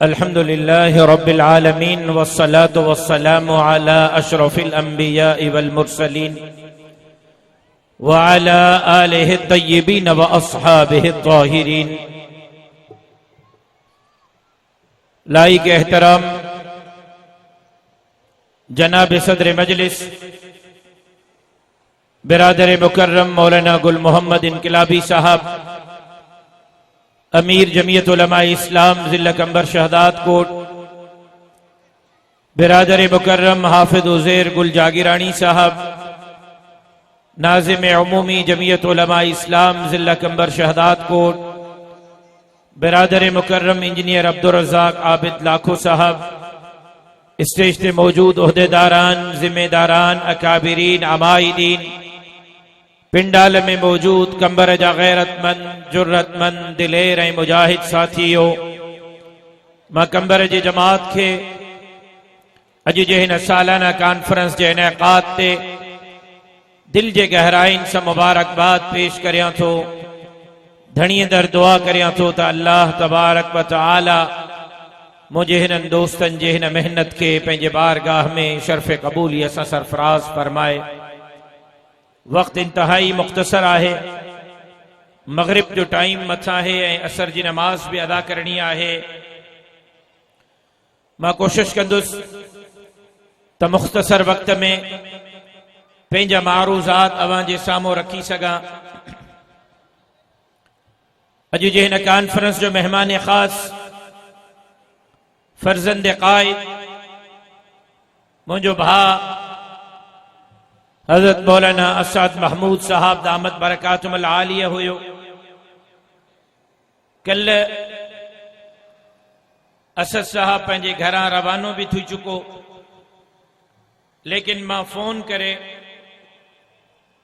अल्हम्दुलिल्लाहि रब्बिल आलमीन वस्सलातु वस्सलामु अला अशरफिल अंबियाइ वल मुरसलीन व अला आलिहि तय्यिबीन व अस्हाबिहि ताहिरीन। लाइक एहतराम जनाब सदर मजलिस बिरादर मुकर्रम मौलाना गुल मोहम्मद इनकलाबी साहब, अमीर जमीयत उलमा इस्लाम जिला कंबर शहदाद कोट, बिरादर मुकर्रम हाफिज उज़ैर गुल जागिरानी साहब, नाज़िम उमूमी जमीयत उलमा इस्लाम जिला कंबर शहदाद कोट, बिरादर मुकर्रम इंजीनियर अब्दुल रज़ाक आबिद लाखो साहब, स्टेज पे मौजूद ओहदेदारान, जिम्मेदारान, अकाबिरीन, अमाइदीन, पिंडाल में मौजूद कंबर जा गैरतमंद, जुर्रतमंद, दिलेर ऐं मुजाहिद साथियों, मां कंबर जी जमात के अज जे हिन सालाना कॉन्फ्रेंस जे इनेकाद ते दिल जे गहराइन से मुबारकबाद पेश करियां थो। धणीअ दर दुआ करियां थो त अल्लाह तबारक व तआला मुझे हिननि दोस्तनि जे हिन मेहनत के पंहिंजे बारगाह में शर्फ़ क़बूलियत सां सरफराज फरमाए। वक्त इंतहाई मुख्तसर है, मगरिब जो टाइम मथा है ऐं असर जी नमाज भी अदा करनी है। मां कोशिश कंदुसि त मुख्तसर वक्त में पंहिंजा मारूज़ात अवां जे साम्हूं रखी सघां। अॼु जे हिन कॉन्फ्रेंस जो मेहमान ख़ास फर्जंद क़ाइद मुझो भा हजरत मौलाना असद महमूद साहब दामत बरकातुहुल आलिया हुयो। कल असद साहब पंहिंजे घरां रवानो भी थी चुको, लेकिन मां फोन करे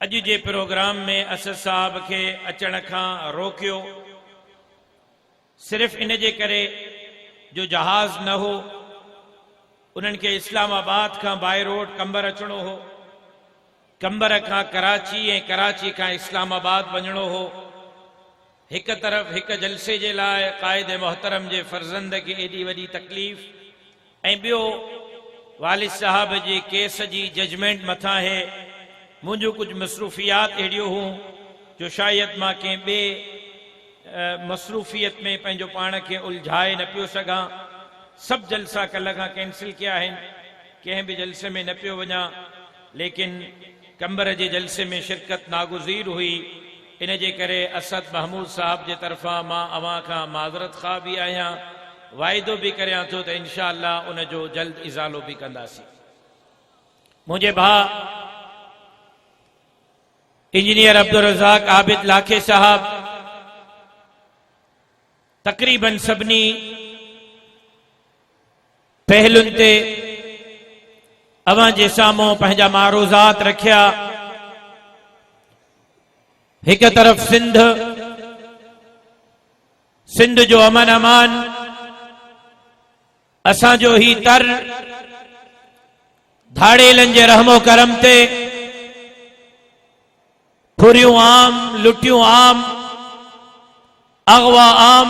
अॼु जे प्रोग्राम में असद साहब के अचण खां रोकियो, सिर्फ इन जे करे जो जहाज न हो, उन्हनि के इस्लामाबाद का बाय रोड कंबर अचणो हो, कंबर का कराची ऐं कराची का इस्लामाबाद वञणो हो। एक तरफ एक जलसे जे लाइ कायद मोहतरम जे फर्जंद के एडी वडी तकलीफ ऐं ॿियो वालिद साहब जे केस जी जजमेंट मथा है। मुझो कुछ मसरूफियात अड़ियो हूँ जो शायद मां कें बे मसरूफियत में पंहिंजो पान के उलझाए न पियो सघां। सब जलसा कल खां कैंसिल किया है, कंहिं भी जलसे में न पियो वञा, लेकिन कंबर जे जलसे में शिरकत नागुज़ीर हुई। इन जे करे असद महमूद साहब जे तरफा मां अवां खां माज़रत ख़्वाह भी आहियां, वाइदो भी करियां थो त इंशाअल्लाह उन जो जल्द इज़ालो भी कंदासीं। मुझे भा इंजीनियर अब्दुल रज़ाक आबिद लाखे साहब तकरीबन सबनी पहलुन ते अवां जे साम्हूं पंहिंजा मारूज़ात रखिया। एक तरफ सिंध जो अमन अमान असांजो ही तर, धाड़ेलन जे रहमो करम ते फुरियूं आम, लुटियूं आम, अगवा आम,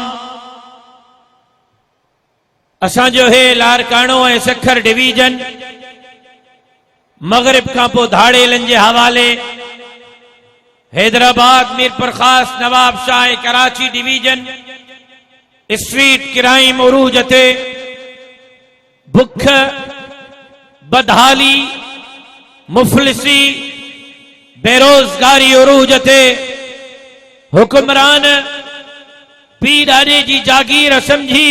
असांजो है लारकाणो ऐं सखर डिवीजन, मगरिब का पो धाड़ेलन जे हवाले Hyderabad, Mirpur Khas, Nawab Shah, Karachi division, street crime उरूज ते भुख, बदहाली, मुफलिसी, बेरोजगारी उरूज ते हुक्मरान पी ॾाॾे जी जागीर समझी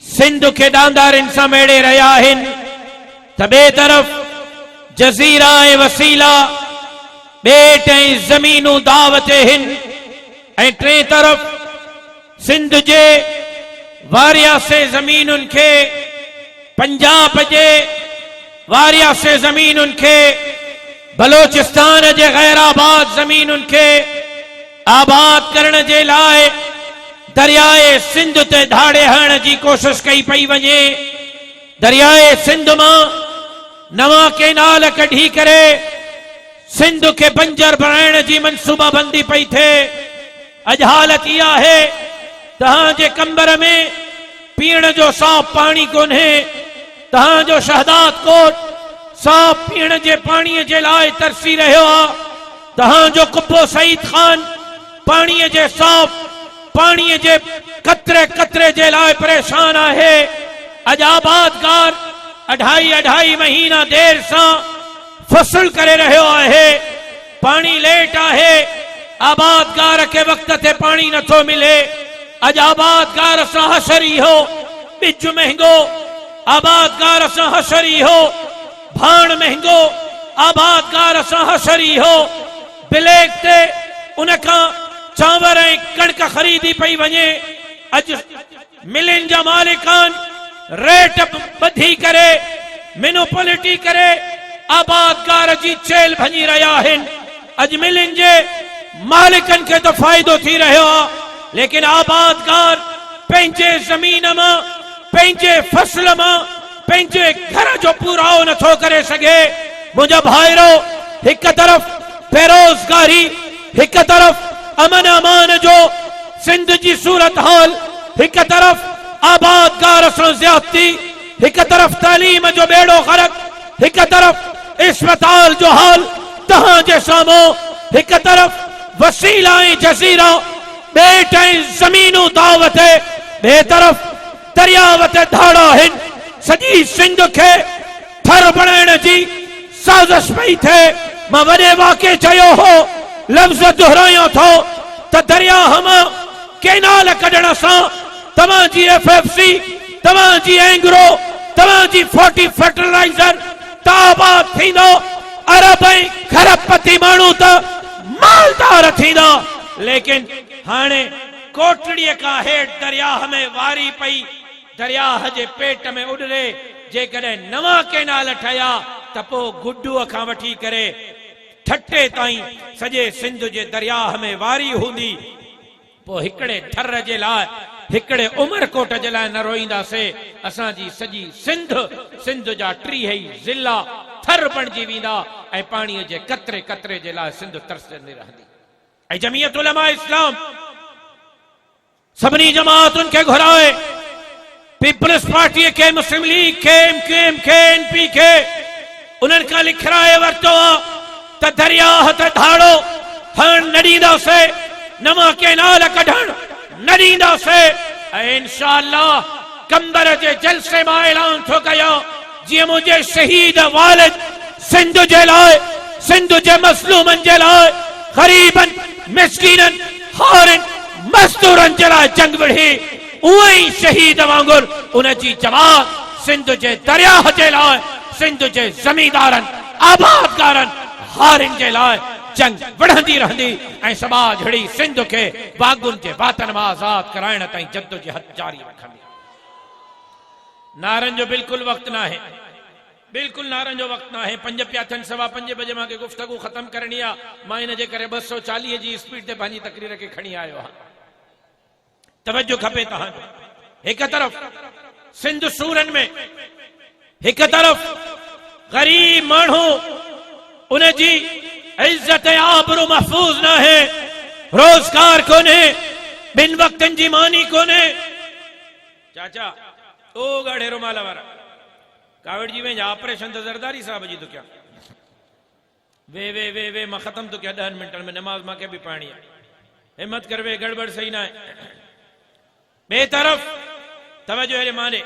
सिंध के दांदारनि सां मेड़े रहिया आहिनि, त ॿिए तरफ़ जज़ीरा ऐं वसीला ॿेट ऐं ज़मीनूं दाव ते आहिनि, ऐं टे तरफ़ सिंध जे वारियासे ज़मीनुनि खे, पंजाब जे वारियासे ज़मीनुनि खे, बलोचिस्तान जे गैराबाद ज़मीनुनि खे आबाद करण जे लाइ दरियाए सिंध ते धाड़े हणण जी कोशिश कई पई वञे। दरियाए सिंध मां नवा केनाल कढी करे सिंध के बंजर बनाइण जी मनसूबाबंदी पई थे। अज हालत इहा है तहां जे कंबर में पीण जो साफ पानी कोन्हे, तहां जो शहदाद कोट साफ पीण जे पानी जे लाइ तरसी रहियो आ। तहां जो कुब्बो सईद खान पानी जे साफ पानी जे कतरे कतरे जे लाइ परेशान आहे। अज आबादगार अढ़ाई महीना देर सां फसल करे रहियो आहे। पानी लेट आहे, आबादगार के वक्त ते पानी नथो मिले। अज आबादगार सां हशरी हो, बिज महंगो, आबादगार सां हशरी हो, भाण महंगो, आबादगार सां हशरी हो। ब्लैक ते उनका चांवर ऐं कणक खरीदी पई वञे। अज मिलनि जा मालिकान रेट बधी करे मिनोपोलिटी करे आबादगार जी चेल भञी रहिया आहिनि। अज मिलनि जे मालिकनि खे तो फ़ाइदो थी रहियो आहे, लेकिन आबादगार पंहिंजे ज़मीन मां, पंहिंजे फसल मां, पंहिंजे घर जो पूराओ नथो करे सघे। मुंहिंजा भाइरो, हिक तरफ़ बेरोज़गारी, हिक तरफ़ अमन अमान जो सिंध जी सूरत हाल, हिक तरफ़ आबादगार सां ज़्यादती, हिक तरफ़ तालीम जो बेड़ो ग़रक़, हिक तरफ़ अस्पताल जो हाल तहां जे साम्हूं, हिक तरफ़ वसीला ऐं जज़ीरा, ॿेट ऐं ज़मीनूं दावत, ॿिए तरफ़ दरियाव ते धाड़ा आहिनि। सॼी सिंध खे थर बणाइण जी साज़िश पई थिए। मां वॾे वाक़े चयो हो, लफ़्ज़ दोहरायां थो त दरियाह मां केनाल कढण सां तव्हां जी FFC, तव्हां जी एंग्रो, तव्हां जी 40 फर्टिलाइज़र ताबाद थींदो। अरब ऐं खरबपति माण्हू त मालदार थींदा। लेकिन हाणे कोटड़ीअ खां हेठि दरियाह में वारी पई, दरियाह जे पेट में उॾरे। जेकॾहिं नवां केनाल ठहिया त पोइ गुड्डूअ खां वठी करे ठटे ताईं सॼे सिंध जे दरियाह में वारी हूंदी। पोइ हिकिड़े थर जे लाइ, हिकिड़े उमरकोट जे लाइ न रोईंदासीं। असांजी सॼी सिंध जा 30 ज़िला थर बणिजी वेंदा ऐं पाणीअ जे कतरे कतरे जे लाइ सिंध तरसंदी रहंदी। ऐं जमीयत उलमा इस्लाम सभिनी जमातुनि खे घुराए, पीपल्स पार्टी के, मुस्लिम लीग के, MQM के, NP के, उन्हनि खां लिखराए वरितो आहे त दरियाह ते धाड़ो ठहण न ॾींदासीं, नवां केनाल कढण न ॾींदासीं। ऐं इंशाअल्लाह कंबर जे जलसे मां ऐलान थो कयां, जीअं मुंहिंजे शहीद वालिद सिंध जे लाइ, सिंध जे मज़लूमनि जे लाइ, ग़रीबनि, मिस्कीननि, हारिन, मज़दूरनि जे लाइ जंग विढ़ी, उहो ई शहीद वांगुरु उन जी जमात सिंध जे दरियाह जे लाइ, सिंध जे ज़मींदारनि, आबादगारनि, हारिन जे लाइ जंग विढ़ंदी रहंदी ऐं समाज हिड़ी सिंध खे बागुनि जे वातन मां आज़ाद कराइण ताईं जद्दोजहद जारी रखंदी। नारनि जो बिल्कुलु वक़्तु न आहे, बिल्कुलु नारनि जो वक़्तु न आहे। 5 पिया थियनि, 5:15 बजे मूंखे गुफ़्तगू ख़तमु करणी आहे। मां इन जे करे 240 जी स्पीड ते पंहिंजी तकरीर खे खणी आयो आहियां। तवज्जो खपे तव्हांजो। हिक तरफ़ सिंध सूरनि में, हिक तरफ़ ग़रीब माण्हू, उन जी इज्जत आबरू महफूज न है, रोजगार कोने, बिन वक्तन जी मानी कोने। चाचा ओ गाढ़े रुमाल वारा कावड़ जी में ऑपरेशन तो जरदारी साहब जी तो क्या वे मां खत्म तो क्या 10 मिनटन में नमाज मां के भी पानी है। हिम्मत कर वे, गड़बड़ सही ना है। बेतरफ तवज्जो है माने,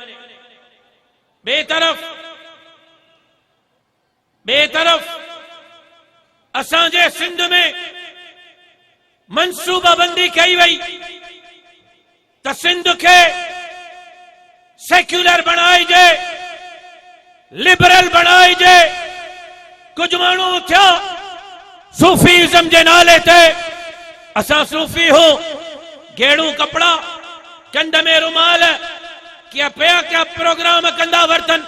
बेतरफ असांजे सिंध में मनसूबाबंदी कई वई त सिंध के सेक्युलर बनाइजे, लिबरल बनाइजे। कुछ माण्हू थिया सूफीज़म जे नाले ते, असां सूफी हो, गेड़ू कपड़ा, कंध में रुमाल, क्या पिया क्या प्रोग्राम कंदा वरतन,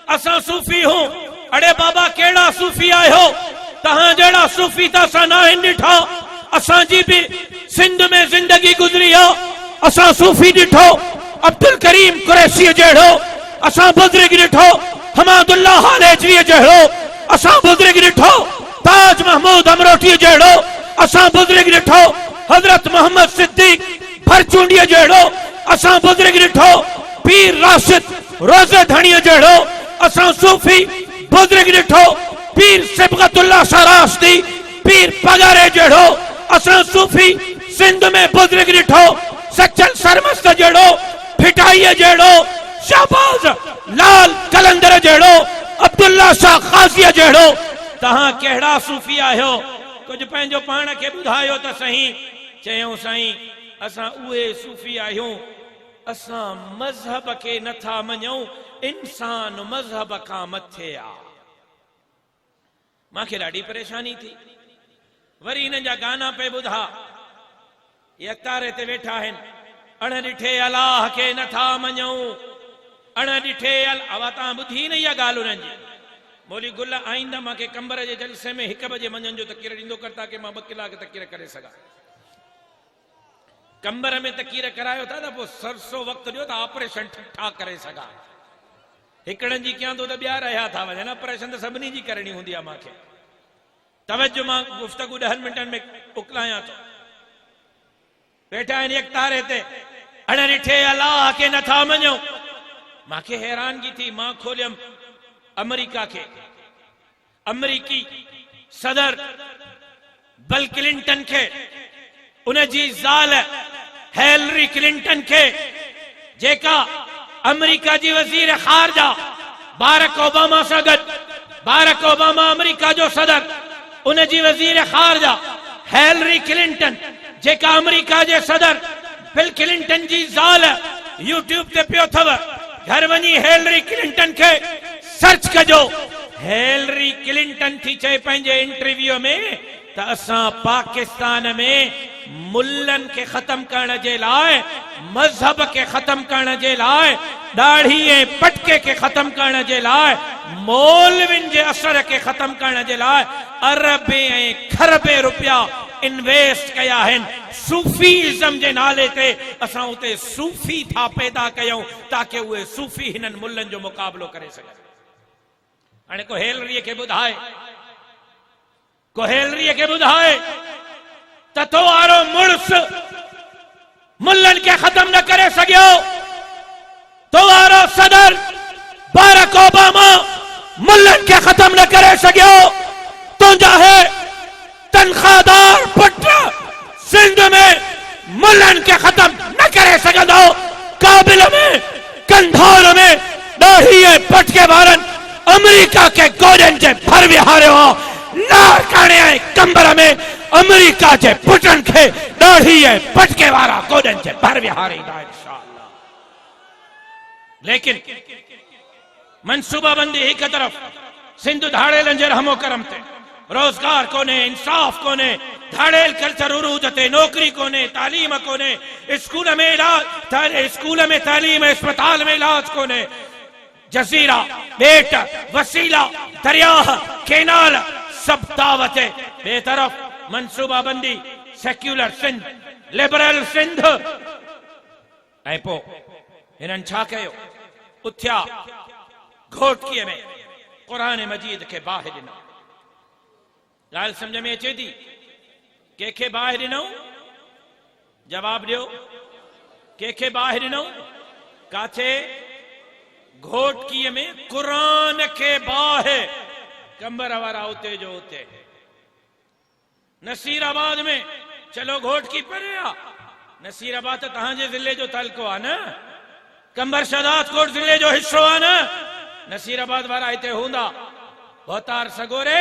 असां सूफी हो। अड़े बाबा केड़ा सूफी आयो, तहां जड़ा सूफी त असां न ॾिठा। असांजी भी सिंध में जिंदगी गुजरी आ, असां सूफी ॾिठो अब्दुल करीम कुरैशी जहिड़ो, असां बुज़ुर्ग ॾिठो हमादुल्लाह हालेजवी जहिड़ो, असां बुज़ुर्ग ॾिठो ताज महमूद अमरोटी जहिड़ो, असां बुज़ुर्ग ॾिठो हजरत मोहम्मद सिद्दीक भरचूंडीअ जहिड़ो, असां बुज़ुर्ग ॾिठो पीर राशिद रोज़े धणीअ जहिड़ो असां सूफ़ी बुज़ुर्ग ॾिठो, पीर सिबगतुल्लाह शराश्ती पीर पगारे जहिड़ो असां सूफ़ी सिंध में बुज़ुर्ग ॾिठो, सचल सरमस्त जहिड़ो, फिटाईअ जहिड़ो, शहबाज लाल कलंदर जहिड़ो, अब्दुल्ला शाह क़ाज़ीअ जहिड़ो। तहां कहिड़ा सूफ़ी आहियो? कुछ पंहिंजो पाण खे ॿुधायो त सही। चयूं साईं असां उहे सूफ़ी आहियूं, असां मज़हब खे नथा मञूं, इंसान मज़हब खां मथे आ। मूंखे ॾाढी परेशानी थी। वरी हिननि जा गाना पे ॿुधा, ये अख़्तारे ते वेठा आहिनि, अण ॾिठे अलाह खे नथा मञूं, अण ॾिठे आवा। तव्हां ॿुधी न इहा ॻाल्हि उन्हनि जी? मौली गुल आईंदा मूंखे कंबर जे जलसे में 1 बजे मंझंदि जो तकीर ॾींदो कर ताकि मां 2 कलाक तकीर करे सघां। कंबर में तकीर करायो था त पोइ सरसो वक़्तु ॾियो त ऑपरेशन ठीक ठाक करे सघां। हिकिड़नि जी कयां थो त ॿिया रहिया था वञनि, ऑपरेशन त सभिनी जी करणी हूंदी आहे। मूंखे तवज्जो, मां गुफ़्तगू 10 मिंटनि में उकलायां थो। वेठा आहिनि इख़्तारे ते, अण ॾिठे अलाह खे नथा मञूं। मूंखे हैरानगी थी। मां खोलियमि अमेरिका खे, अमेरिकी सदर बिल क्लिंटन खे, उनजी ज़ाल हिलरी क्लिंटन खे, जेका अमेरिका जी वज़ीर ख़ारजा बारक ओबामा सां गॾु, बारक ओबामा अमेरिका जो सदर, उनजी वज़ीर ख़ारजा हिलरी क्लिंटन, जेका अमेरिका जे सदर बिल क्लिंटन जी ज़ाल, यूट्यूब ते पियो अथव। घर वञी हिलरी क्लिंटन खे सर्च कजो। हिलरी क्लिंटन थी चए पंहिंजे इंटरव्यू में त असां पाकिस्तान में मुल्लन के खत्म करण जे लाइ, मजहब के खत्म करण जे लाइ, दाढ़ी ऐं पटके के खत्म करण जे लाइ, मौलविन जे असर के खत्म करण जे लाइ अरबे ऐं खरबे रुपया इन्वेस्ट कया आहिनि। सूफीज़म जे नाले ते असां उते सूफी था पैदा कयूं ताकि उहे सूफी हिननि मुल्लन जो मुक़ाबलो करे सघनि। हाणे को हिलरीअ खे ॿुधाए, को हिलरीअ खे ॿुधाए त तो वारो मुड़स मुल्लन के खत्म न करे सघियो, तो वारो सदर बारक ओबामा मुल्लन के खत्म न करे सघियो, तुंहिंजा है तनख्वाहदार पुट सिंध में मुल्लन के खत्म न करे सघंदो। काबिल में, कंधार में ॾाढ़ी पटके वारनि अमेरिका के गोॾनि जे भर विहारियो हो। नारकाणे ऐं कंबर में अमेरिका जे पुटनि खे ॾाढ़ी पटके वारा गोॾनि जे भर विहारींदा इंशाअल्लाह। लेकिन मनसूबाबंदी हिक तरफ़, सिंध धाड़ेलनि जे रहमो करम ते रोजगार कोने, इंसाफ कोने, धाड़ेल कल्चर उरूज ते नौकरी कोने, तालीम कोने, स्कूल में इलाज, स्कूल में तालीम, अस्पताल में इलाज कोने, जजीरा, बेट, वसीला, दरियाह, केनाल सब दावते। बेतरफ मनसूबाबंदी, सेक्युलर सिंध, लिबरल सिंध। ऐं पोइ हिननि छा कयो? उथिया घोटकीअ में क़ुरान मजीद खे बाहि ॾिनो। ॻाल्हि सम्झ में अचे थी? कंहिंखे बाहि ॾिनो? जवाब ॾियो। कंहिंखे बाहि ॾिनो? काथे? घोटकीअ में क़ुरान खे बाहि। कंबर वारा उते जो उते। नसीराबाद में चलो घोटकी परे आ, नसीराबाद त तव्हांजे ज़िले जो तलको आहे न, कंबर शहदाद कोट ज़िले जो हिस्सो आहे न। नसीराबाद वारा हिते हूंदा। भोतार सगोरे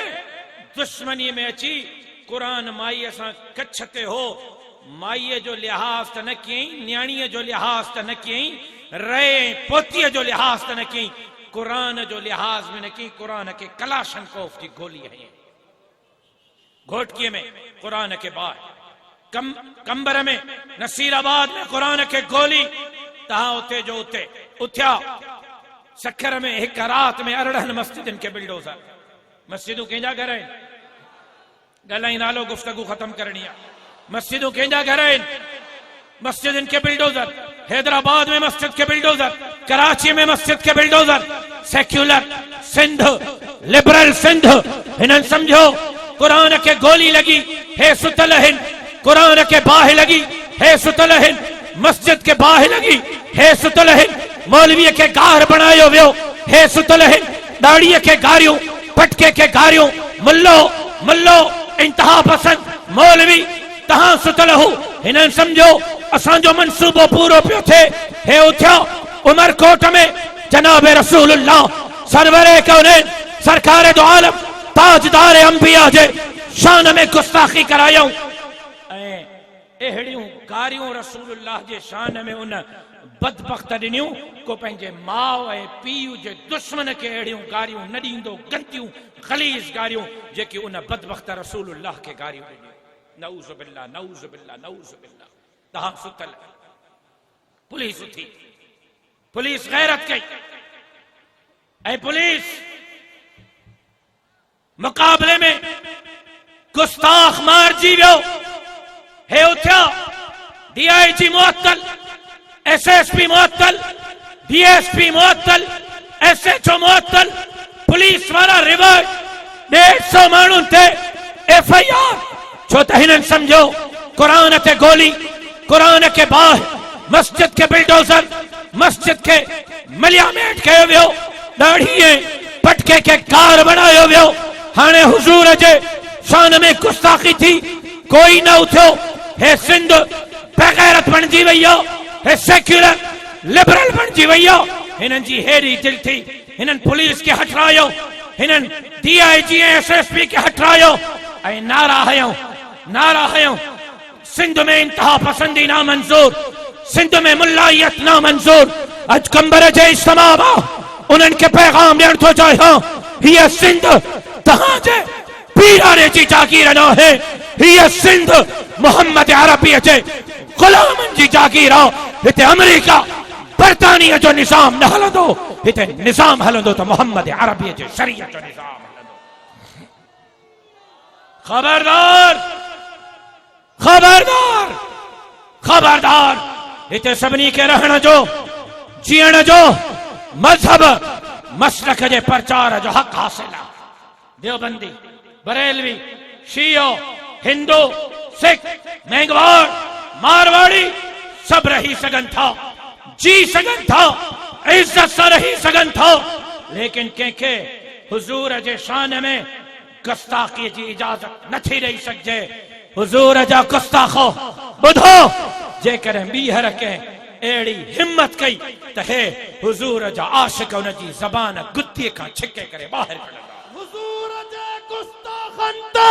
दुश्मनी में अची क़ुरान माईअ सां कच्छ ते हो। माईअ जो लिहाज़ त न कयईं, न्याणीअ जो लिहाज़ त न कयईं, रहे पोतीअ जो लिहाज़ त न कयईं, क़ुरान जो लिहाज़ में न कयईं। क़ुरान खे कलाशनकोफ जी गोली हयईं। घोटकीअ में क़ुरान के बाहि, कंबर में, नसीराबाद में क़ुरान के गोली। तहां उते जो उते उथिया। सखर में हिक रात में 18 मस्जिदनि के बिल्डोज़र। मस्जिदूं कंहिंजा घर आहिनि? ॻाल्हाई नालो, गुफ़्तगू ख़त्म करणी आहे। मस्जिदूं कंहिंजा घर आहिनि? मस्जिदनि के बिल्डोज़र। हैदराबाद में मस्जिद के बिल्डोज़र, कराची में मस्जिद के bulldozer. Secular Sindh, liberal Sindh. हिननि सम्झो क़ुरान के गोली लगी, हे सुतल आहिनि। क़ुरान के बाहि लगी, हे सुतल आहिनि। मस्जिद के बाहि लगी, हे सुतल आहिनि। मौलवी के गार बनायो वियो हे सुतल है दाढ़ी के गारियों पटके के गारियों मुल्लो मुल्लो इंतहा पसंद मौलवी तहां सुतल हो हिनन समझो असांजो मंसूबो पूरो पियो थे हे उठ्या उमरकोट में जनाब रसूलुल्लाह सरवरे कौनैन सरकार दो आलम ताजदार अंबिया जे शान में गुस्ताखी करायो एहड़ियों गारियों रसूलुल्लाह जे शान में उन बदबख्त दिनियों को पंहिंजे माउ ऐं पीउ जे दुश्मन के अहिड़ियूं गारियूं न ॾींदो गंदियूं ख़लीस गारियूं जेकी उन बदबख्त रसूलुल्लाह के गारियूं ॾिनियूं नऊज़ बिल्लाह नऊज़ बिल्लाह नऊज़ बिल्लाह तहां सुतल पुलिस उथी पुलिस गैरत कई ऐं पुलिस मुकाबले में गुस्ताख मारजी वियो हे उथिया DIG मुअत्तल SSP मुअत्तल DSP मुअत्तल SHO मुअत्तल पुलिस वाला रिवर्स 150 माण्हुनि ते FIR छो त हिननि समझो कुरान ते गोली कुरान के बाहि मस्जिद के बिल्डोजर मस्जिद के मलियामेट कयो वियो दाढ़ी पटके के कार बनायो वियो हाणे हुजूर जे शान में गुस्ताखी थी कोई न उठो हे सिंध बेगैरत बनजी वई हे सेक्युलर लिबरल बनजी वई हिनन जी हेरी दिल थी हिनन पुलिस के हटरायो हिनन DIG SSP के हटरायो ऐं नारा हयो सिंध में इंतहा पसंदी ना मंजूर सिंध में मुल्लायत ना मंजूर अज कंबर जे इस्तेमाल उन्हनि के पैगाम ॾियण थो चाहियां हीअ सिंध तहां जे पीराणे जी जागीर न है हीअ सिंध मोहम्मद अरबी जे गुलामनि जी जागीर आहे हिते अमेरिका बरतानिया जो निज़ाम न हलंदो हिते निज़ाम हलंदो त मोहम्मद अरबी जे शरीयत जो निज़ाम हलंदो खबरदार खबरदार खबरदार हिते सभिनी के रहण जो जीअण जो मजहब मसलक जे प्रचार जो हक हासिल आहे देवबंदी बरेलवी शियो हिंदू सिख मेंगवार मारवाड़ी सब रही सगन था जी सगन था इज्जत से रही सगन था लेकिन कंहिंखे हुजूर जे शान में गुस्ताखी जी इजाजत नथी रही सघे हुजूर जा गुस्ताखो बुधो जेकर ॿीहर के एड़ी हिम्मत कई त हे हुजूर जा आशिक उन जी ज़बान गुत्ती का छिके करे बाहर कढंदा हुजूर जे गुस्ताखन ते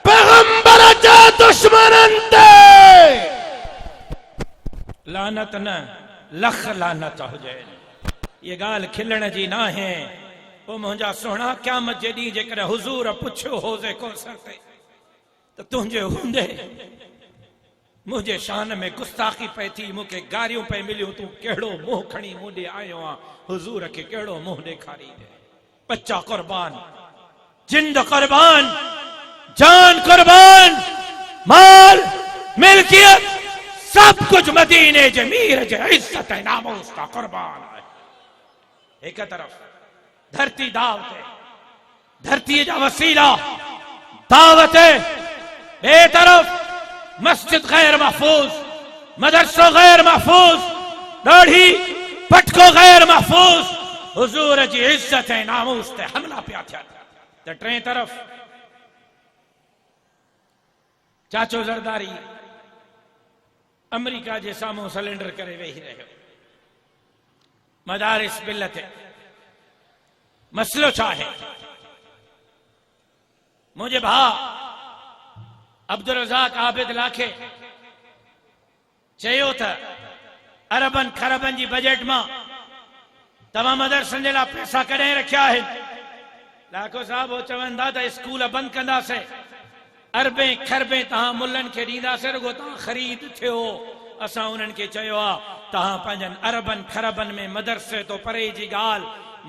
पैगंबर जे दुश्मनन ते लानत न लख लानत हुजे ये गाल खिलण जी ना है ओ मुंहिंजा सोहणा क़यामत जे ॾींहुं जेकर हुजूर पुछियो होज़े को सकते त तुंहिंजे हूंदे मुझे शान में गुस्ताखी पे थी मुखे गारियों पे मिलियो तू केड़ो मुंह खणी मुंडे आयो आ हुजूर के केड़ो मुंह ॾेखारी दे बच्चा कुर्बान जिंद कुर्बान जान कुर्बान माल मिल्कियत सब कुछ मदीने जे मीर जे इज्जत है नामूस का कुर्बान है एक तरफ धरती दावत है धरती जा वसीला दावत है बेतरफ मस्जिद गैर महफूज मदरसो गैर महफूज दाढ़ी पटको गैर महफूज हुजूर जी इज्जत है नामूस ते हमला पिया थिया त टे तरफ चाचो ज़रदारी अमेरिका जे साम्हूं सिलेंडर करे वेही रहियो मदारिस बिल ते मसलो छा है मुझे भा अब्दुल रज़ाक आबिद लाखे चयो त अरबन खरबन जी बजट में तमाम मदरसन जे लाइ पैसा कढे रखिया है लाखो साहब वो चवंदा त स्कूल बंद कंदासे अरबे खरबे तहां मुल्लन के दींदासे रुगो तहां खरीद थियो असां उन्हनि के चयो आ तहां पंहिंजन अरबन खरबन में मदरसे तो परे जी गाल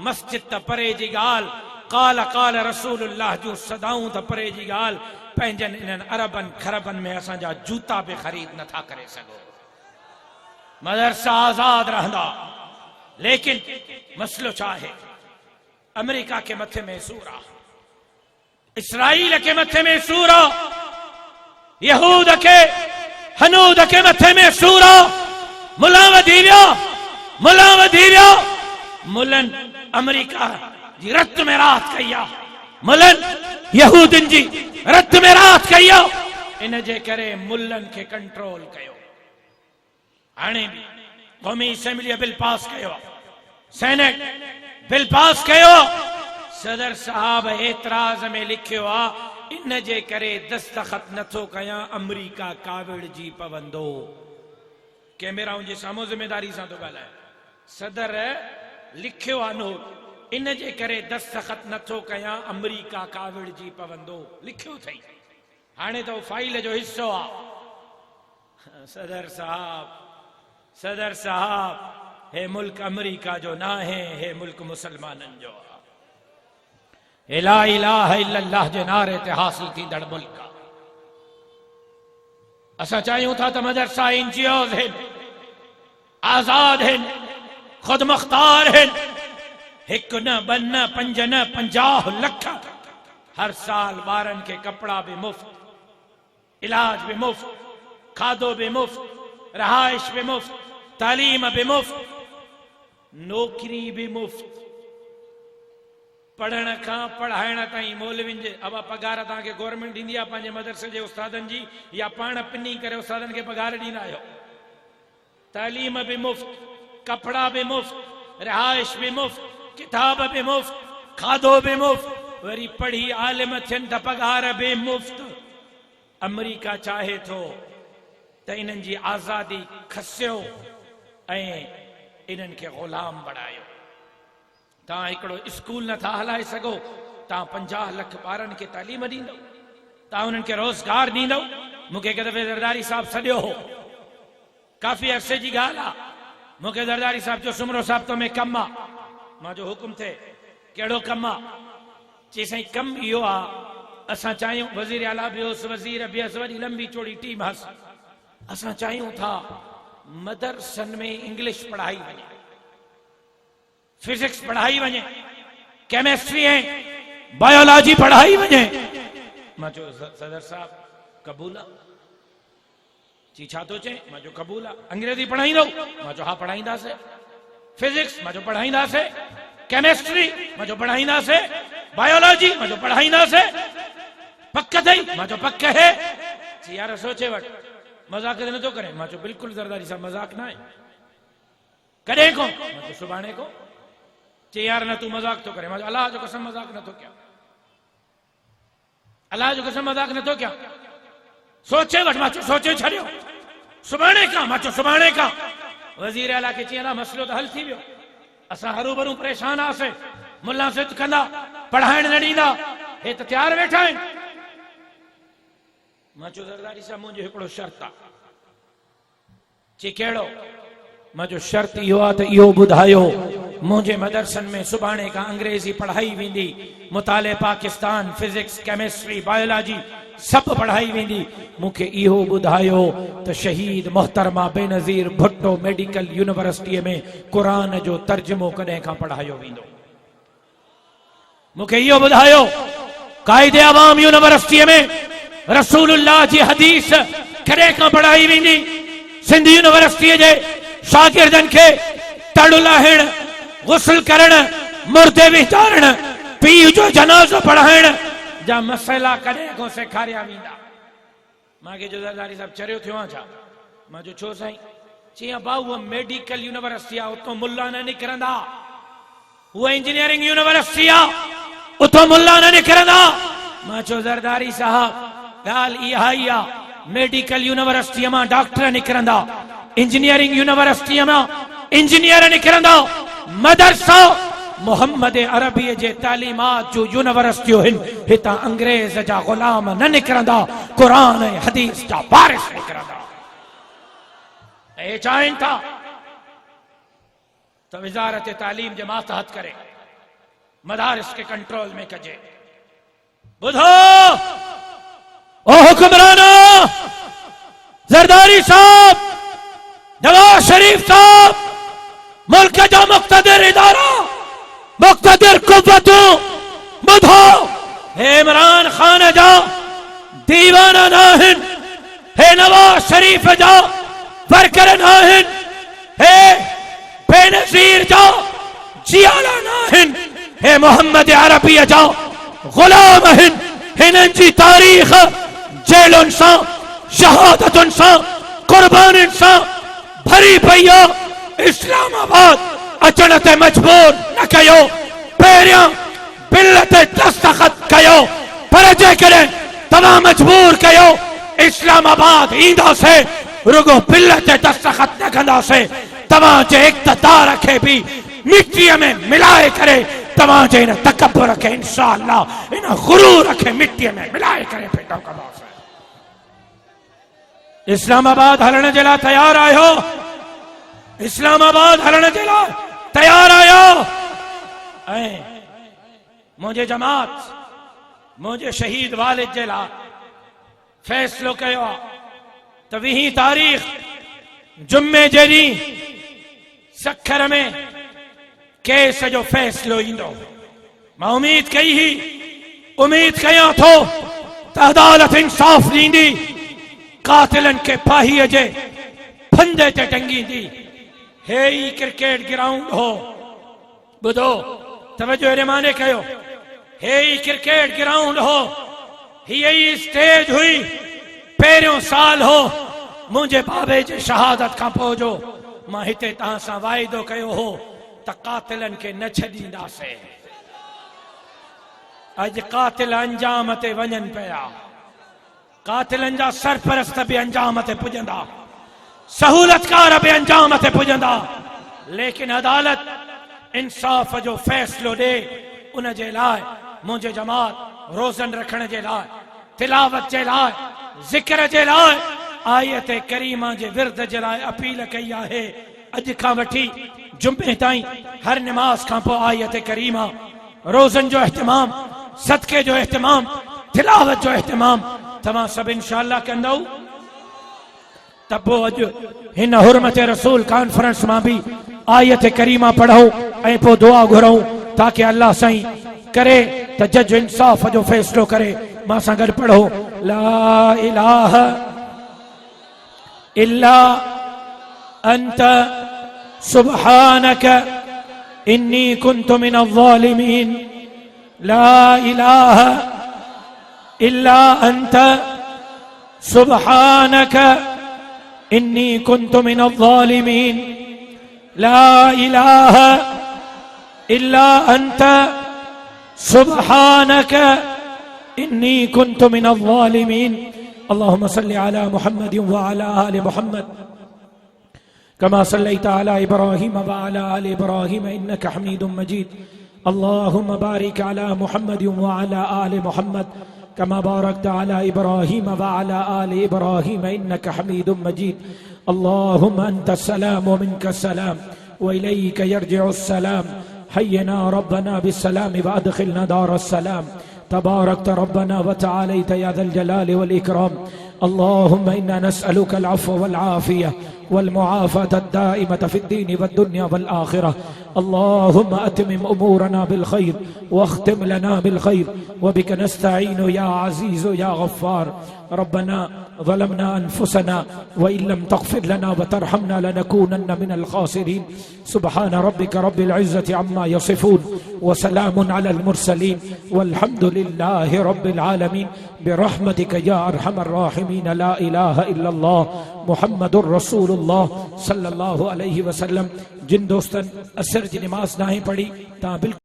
मस्जिद त परे जी गाल काल रसूलुल्लाह जो सदाऊं त परे जी गाल पंहिंजन इन्हनि अरबन खरबन में असांजा जूता भी खरीद नथा करे सघो मदरसा आजाद रहंदा लेकिन मसलो छा है अमेरिका के मथे में सूरा इसराइल के मथे में सूरा यहूद के हनूद के मथे में सूरा मुला वधी विया मुला वधी वियो, मुलन अमेरिका जी रत में रात कई आहे, मुलन यहूदिन जी रत में रात कई आहे। इन जे करे मुलन खे कंट्रोल कयो। हाणे क़ौमी असेंबली बिल पास कयो, सेनेट बिल पास कयो, सदर साहब एतराज में लिखियो आहे इन जे करे दस्तखत नथो कया, अमेरिका काविड़ जी पवंदो। कैमराउन जे साम्हूं जिम्मेदारी सां थो ॻाल्हाए। सदर लिखियो आहे नोट, इन जे करे दस्तखत नथो कया, अमेरिका काविड़ जी पवंदो, लिखियो अथई। हाणे तो फाइल जो हिस्सो आहे। सदर साहब हे मुल्क अमेरिका जो ना है, हे मुल्क मुसलमानन जो आहे। ला इलाहा इल्लल्लाह जे नारे ते हासिल थींदड़ मुल्क आहे। असां चाहियूं था त मदरसा एनजीओज़ आहिनि, आज़ाद आहिनि, खुद मुख्तार आहिनि। हिकु न ॿ न 5 न 50 लख हर साल ॿारनि खे कपड़ा भी मुफ्त, इलाज भी मुफ्त, खाधो भी मुफ्त, रहाइश भी मुफ्त, तालीम भी मुफ्त, नौकरी भी मुफ्त। पढ़ण खां पढ़ाइण ताईं मौलविन जे अब पगार तव्हांखे गवर्नमेंट ॾींदी आहे पंहिंजे मदरसे जे उस्तादनि जी, या पाण पिनी करे उस्तादनि खे पगार ॾींदा आहियो। तालीम भी मुफ्त, कपड़ा भी मुफ्त, रिहाइश भी मुफ्त, किताब भी मुफ्त, खाधो भी मुफ्त, वरी पढ़ी आलिम थियनि त पगार भी मुफ्त। अमेरिका चाहे थो त इन्हनि जी आज़ादी खसियो ऐं इन्हनि खे ग़ुलाम बणायो। तव्हां हिकिड़ो स्कूल नथा हलाए सघो, तव्हां 50 लख ॿारनि खे तालीम ॾींदव, तव्हां उन्हनि खे रोज़गार ॾींदव। मूंखे हिकु दफ़े ज़रदारी साहब सॾियो हो, काफ़ी अरसे जी ॻाल्हि आहे। मूंखे ज़रदारी साहब जो सुमरो साहब तो में कमु आहे। मां जो हुकुम थिए कहिड़ो कमु आहे? चई साईं कमु इहो आहे, असां चाहियूं, वज़ीर आला बि होसि, वज़ीर बि हुअसि, वॾी लंबी चौड़ी टीम हुअसि। असां चाहियूं था मदरसनि में इंग्लिश पढ़ाई वञे, फिजिक्स पढ़ाई वञे, केमिस्ट्री ऐं बायोलॉजी पढ़ाई वञे। मां चयो सदर साहब क़बूल आहे। चई छा थो चए? मां चयो क़बूल आहे। अंग्रेजी पढ़ाईंदो? मां चयो हा पढ़ाईंदासीं। फिजिक्स? मां चयो पढ़ाईंदासीं। केमिस्ट्री? मां चयो पढ़ाईंदासीं। बायोलॉजी? मां चयो पढ़ाईंदासीं। पक अथई? मां चयो पक है। चई यार सोचे वठ, मज़ाक त नथो करे? मां चयो बिल्कुलु ज़रदारी साहब मज़ाक न आहे। कॾहिं को? मां चयो सुभाणे को। चई यार न तू मज़ाक तो करे? मां चयो अल्लाह जो कसम मज़ाक नथो कयां, अल्लाह जो कसम मज़ाक नथो कयां। सोचे वठ। मां चयो सोचे छॾियो, सुभाणे का? मां चयो सुभाणे का। वज़ीर आला खे चई मसलो त हल थी वियो। असां हरू भरू परेशान आसीं, मुल्ला सिद्ध कंदा, पढ़ाइण न ॾींदा, हे त तयार वेठा आहिनि। मां चयो ज़रदारी साहब मुंहिंजो हिकिड़ो शर्त आहे। चई कहिड़ो? मां चयो शर्त इहो आहे त इहो ॿुधायो मुझे मदरसन में सुभाणे का अंग्रेजी पढ़ाई वेंदी, मुताले पाकिस्तान, फिजिक्स, केमिस्ट्री, बायोलॉजी सब पढ़ाई वेंदी। मुखे इहो ॿुधायो त शहीद मोहतरमा बेनज़ीर भुट्टो मेडिकल यूनिवर्सिटी में कुरान जो तर्जुमो कॾहिं खां पढ़ायो वेंदो। मुखे इहो ॿुधायो कायदे अवाम यूनिवर्सिटी में रसूलुल्लाह जी हदीस कॾहिं खां पढ़ाई वेंदी। सिंध यूनिवर्सिटी जे शागिर्दनि खे तड़ लाहिण, गुस्ल करण, मुर्दे विचारण, पीउ जो जनाज़ो पढ़ाइण जा मसइला कॾहिं खां सेखारिया वेंदा। मांखे जो ज़रदारी साहब चरियो थियो आहे छा? मां जो छो साईं? चई भाउ उहा मेडिकल यूनिवर्सिटी आहे, उतो मुल्ला न निकिरंदा। उहा इंजीनियरिंग यूनिवर्सिटी आहे, उतो मुल्ला न निकिरंदा। मां चयो ज़रदारी साहब ॻाल्हि इहा ई आहे, मेडिकल यूनिवर्सिटी मां डॉक्टर निकिरंदा, इंजीनियरिंग यूनिवर्सिटी मां इंजीनियर निकिरंदा। मदरसा मोहम्मद अरबी जे तालीमात जो यूनिवर्सिटियूं आहिनि, हितां अंग्रेज जा गुलाम न निकिरंदा, कुरान ऐं हदीस जा वारिस निकिरंदा। ऐं चाहिनि था त वज़ारत तालीम जे मातहत करे मदारिस के कंट्रोल में कजे। ॿुधो ओ हुक्मरानो, ज़रदारी साहब, नवाज शरीफ साहब, मुल्क जो मुक़्तदिर इदारा, मुक़्तदिर कुव्वतूं, ॿुधो हे इमरान खान जा दीवाना न आहिनि, हे नवाज शरीफ जा वर्कर न आहिनि, हे बेनज़ीर जाओ जियाला नाहिन हे मोहम्मद अरबी जाओ गुलाम हिन हिनन जी तारीख जेलुन सां शहादतुन सां कुर्बानिन सां भरी पई आहे। इस्लामाबाद अचण ते मजबूर न कयो, पहिरियां बिल ते दस्तखत कयो, पर जेकॾहिं तव्हां मजबूर कयो इस्लामाबाद ईंदासीं रुगो बिल ते दस्तखत न कंदासीं, तव्हांजे इक़्तिदार खे भी मिट्टीअ में मिलाए करे तव्हांजे इन तकब्बुर खे इंशाअल्लाह इन गुरूर खे मिट्टीअ में मिलाए करे पेटो कंदासीं। इस्लामाबाद हलण जे लाइ तयार आहियो? इस्लामाबाद हलण जे लाइ तयार आहियो? ऐं मुंहिंजे जमात मुंहिंजे शहीद वालिद जे लाइ फ़ैसिलो कयो आहे त 20 तारीख़ जुम्मे जे ॾींहुं सखर में केस जो फ़ैसिलो ईंदो। मां उम्मीद कई ही, उम्मीद कयां थो त अदालत इंसाफ़ ॾींदी, कातिलन के फाहीअ जे फंदे ते टंगींदी। हे ई क्रिकेट ग्राउंड हो, ॿुधो तवजो रमाने कयो, हे ई क्रिकेट ग्राउंड हो, हीअ ई स्टेज हुई, पहिरियों साल हो मुंहिंजे बाबे जे शहादत खां पोइ जो मां हिते तव्हां सां वाइदो कयो हो त कातिलन खे न छॾींदासीं। अॼु कातिल अंजाम ते वञनि पिया, कातिलन जा सरपरस्त भी अंजाम ते पुजंदा, सहूलतकार भी अंजाम ते पुजंदा, लेकिन अदालत इंसाफ जो फ़ैसिलो ॾे। उन जे लाइ मुंहिंजे जमात रोज़न रखण जे लाइ, तिलावत जे लाइ, ज़िक्र जे लाइ, आयत करीमा जे विर्द जे लाइ अपील कई आहे। अॼु खां वठी जुम्मे ताईं हर नमाज खां पोइ आयत करीमा, रोज़न जो एहतमाम, सदके जो एहतमाम, तिलावत जो एहतमाम तव्हां सभु इंशाअल्लाह कंदव। त पोइ अॼु हिन हुर्मत रसूल कॉन्फ्रेंस मां भी आयत करीमा पढ़ूं ऐं पोइ दुआ घुरूं ताकि अल्लाह साईं करे त जज इंसाफ जो फ़ैसिलो करे। मां सां गॾु पढ़ो, ला इलाहा इल्ला अंत सुब्हानक इन्नी कुन्तु मिनज़ ज़ालिमीन। ला इलाहा इल्ला अंत सुब्हानक इन्नी कुन्तु मिनज़ ज़ालिमीन। ला इलाहा इल्ला अंत सुब्हानक इन्नी कुन्तु मिनज़ ज़ालिमीन। अल्लाहुम्मा सल्लि अला मुहम्मद व अला आलि मुहम्मद कमा सल्लैता अला इब्राहीम व अला आलि इब्राहीम इन्नका हमीदुम मजीद। अल्लाहुम्मा बारिक अला मुहम्मद व अला आलि मुहम्मद कमा बारकता अला इब्राहीम व अला आलि इब्राहीम इन्नका हमीदुम मजीद। अल्लाहुम्मा अंतस सलाम व मिनकस सलाम व इलैका यरजिउस सलाम। हय्यना रब्बना बिस्सलाम व अदखिलना दारस सलाम। तबारकत रब्बना व तआलैत या ज़ल जलाल वल इकराम। अल्लाहुम्मा इन्ना नस्अलुका अल अफ़्व वल आफ़िया वल मुआफ़ात अद-दाइमत फ़िद दीन वद दुनिया वल आखिरह। अल्लाहुम्मा अतमिम उमूरना बिल खैर वख्तिम लना बिल खैर व बिका नस्तईनु या अज़ीज़ या गफ़्फ़ार। रब्बना ज़लमना अनफुसना व इन लम तग़फ़िर लना व तरहमना लनकूनन्न मिनल ख़ासिरीन। सुब्हान रब्बिका रब्बिल इज़्ज़ति अम्मा यसिफ़ून व सलामुन अलल मुरसलीन वल्हम्दुलिल्लाहि रब्बिल आलमीन। बिरहमतिका या अरहमर राहिमीन। ला इलाहा इल्लल्लाह मुहम्मदुर रसूलुल्लाह सल्लल्लाहु अलैहि वसल्लम। जिन दोस्तन असर जी नमाज नाहे पढ़ी ता बिल्कुल